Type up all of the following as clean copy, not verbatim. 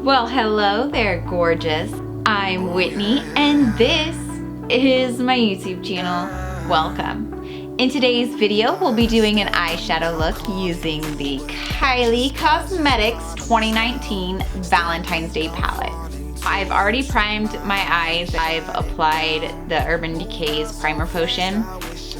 Well, hello there, gorgeous. I'm Whitney, and this is my YouTube channel. Welcome. In today's video, we'll be doing an eyeshadow look using the Kylie Cosmetics 2019 Valentine's Day palette. I've already primed my eyes. I've applied the Urban Decay's primer potion.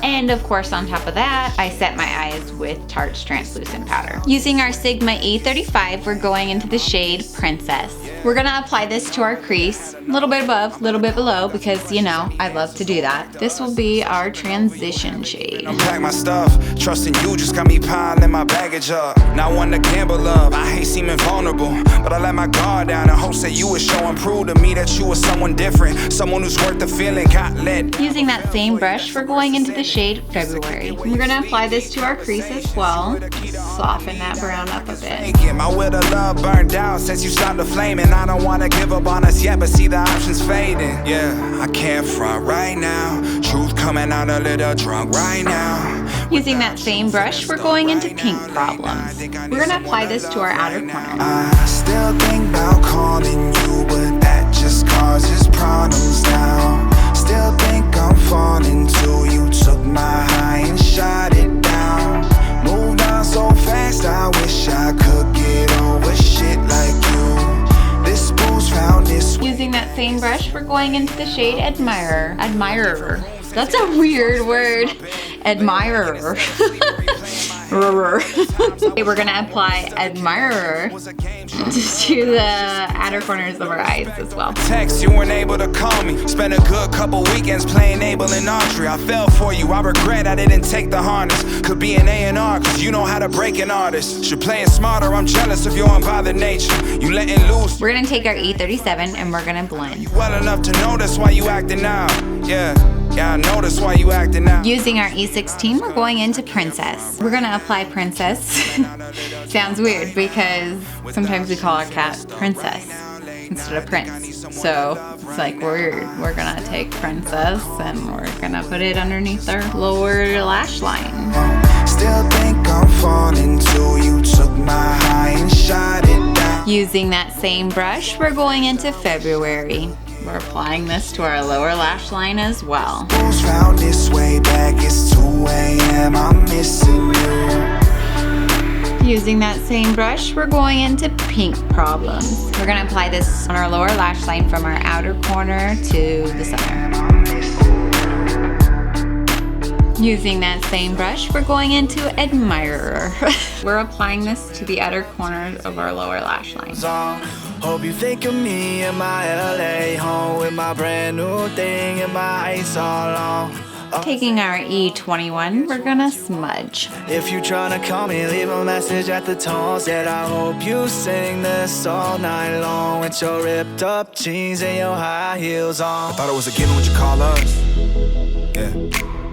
And of course, on top of that, I set my eyes with Tarte's translucent powder. Using our Sigma E35, we're going into the shade Princess. We're gonna apply this to our crease, a little bit above, a little bit below, because you know, I love to do that. This will be our transition shade. Unpack my stuff, trusting you just got me piling my baggage up. Not one to gamble up, I hate seeming vulnerable, but I let my guard down in hopes that you would show and prove to me that you were someone different, someone who's worth the feeling, got lit. Using that same brush, we're going into the shade February. We're gonna apply this to our crease as well. Soften that brown up a bit. My will of love burned out since you stopped the flame, and I don't wanna give up on us yet, but see the options fading. Yeah, I can't front right now. Truth coming out a little drunk right now. Using that same brush, we're going into Pink Problems. We're gonna apply this to our outer corner. I still think about calling you, but that just causes problems now. Still think I'm falling too. You took my high and shot it down. Moved on so fast, I wish I could get over shit like you. This boost found this. Using that same brush, we're going into the shade Admirer. Admirer. That's a weird word. Admirer. Okay, we're gonna apply Admirer to the outer corners of our eyes as well. Text, you weren't able to call me. Spent a good couple weekends playing Abel and Audrey. I fell for you, I regret I didn't take the harness. Could be an A&R, cause you know how to break an artist. Should play it smarter, I'm jealous of your unbothered nature. You letting loose. We're gonna take our E37 and we're gonna blend. Well enough to know that's why you acting out. Yeah, I know that's why you acting out. Using our E16, we're going into Princess. We're gonna apply Princess. Sounds weird because sometimes we call our cat Princess instead of Prince. So it's like weird. We're gonna take Princess and we're gonna put it underneath our lower lash line. Still think I'm falling too. You took my high and shot it down. Using that same brush, we're going into February. We're applying this to our lower lash line as well. Who's found this way back? It's 2 a.m. I'm missing you. Using that same brush, we're going into Pink Problems. We're gonna apply this on our lower lash line from our outer corner to the center. Using that same brush, we're going into Admirer. We're applying this to the outer corners of our lower lash line. Hope you think of me in my LA home with my brand new thing and my ice all on. Taking our E21, we're gonna smudge. If you tryna call me, leave a message at the tone. Said I hope you sing this all night long with your ripped up jeans and your high heels on. I thought it was a given what you call us. Yeah.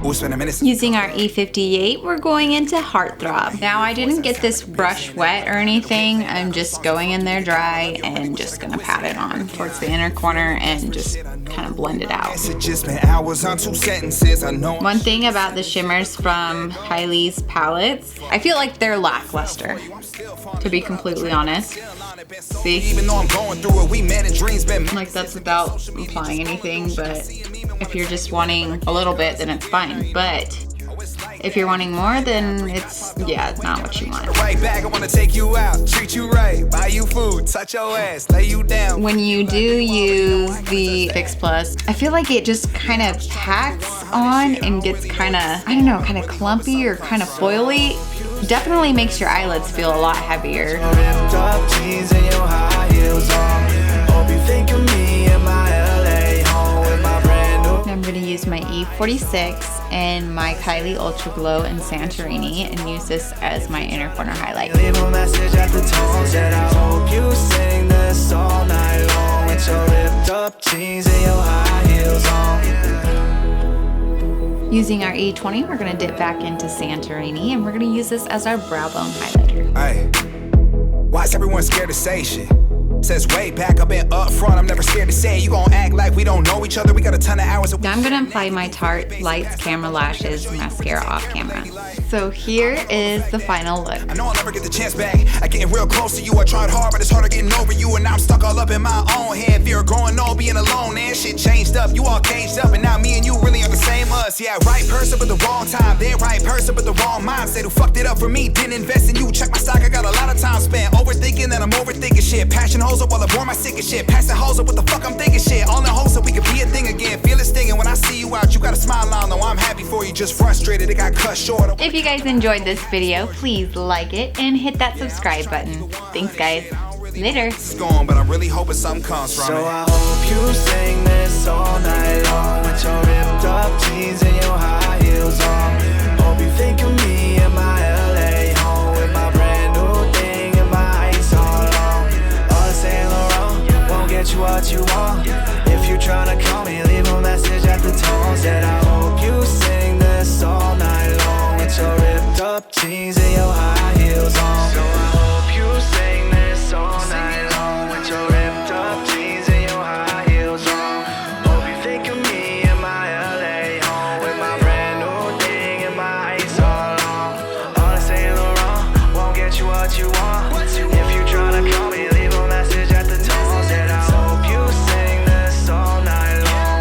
Using our E58, we're going into Heartthrob. Now I didn't get this brush wet or anything. I'm just going in there dry and just gonna pat it on towards the inner corner and just kind of blend it out. One thing about the shimmers from Kylie's palettes, I feel like they're lackluster, to be completely honest. See? Like that's without applying anything, but if you're just wanting a little bit, then it's fine. But if you're wanting more, then it's not what you want. When you do use the Fix Plus, I feel like it just kind of packs on and gets kind of, I don't know, kind of clumpy or kind of foily. Definitely makes your eyelids feel a lot heavier. I'm going to use my E46 and my Kylie Ultra Glow in Santorini and use this as my inner corner highlight. Leave a message at the tone. Said I hope you sing this all night long with your ripped up jeans and your high heels on. Using our E20, we're going to dip back into Santorini and we're going to use this as our brow bone highlighter. Hey, why is everyone scared to say shit? Says way back, I've been up front, I'm never scared to say it. You gon' act like we don't know each other, we got a ton of hours. Now I'm gonna apply my Tarte Lights Camera Lashes mascara off camera. So here is the final look. I know I'll never get the chance back. I getting real close to you. I tried hard, but it's harder getting over you. And now I'm stuck all up in my own head. Fear of growing old, being alone, and shit changed up. You all caged up, and now me and you really are the same us. Yeah, right person, but the wrong time. Then right person, but the wrong mindset. Who fucked it up for me? Didn't invest in you. Check my stock, I got a lot of time spent overthinking that I'm overthinking shit. Passion hoes up while I bore my sick and shit. Passing hoes up, what the fuck I'm thinking shit. All in hopes so we could be a thing again. Feel it stinging when I see you out. You got a smile on, though I'm happy for you. Just frustrated, it got cut short. If you guys enjoyed this video, please like it and hit that subscribe button. Thanks guys. Later. It's gone, but I'm really hoping something comes from it. So I hope you sing this all night long with your ripped up jeans and your high heels on. Hope you think of me in my LA home with my brand new thing and my ice all on. All the Saint Laurent won't get you what you want. If you tryna call me, leave a message at the tone. Said I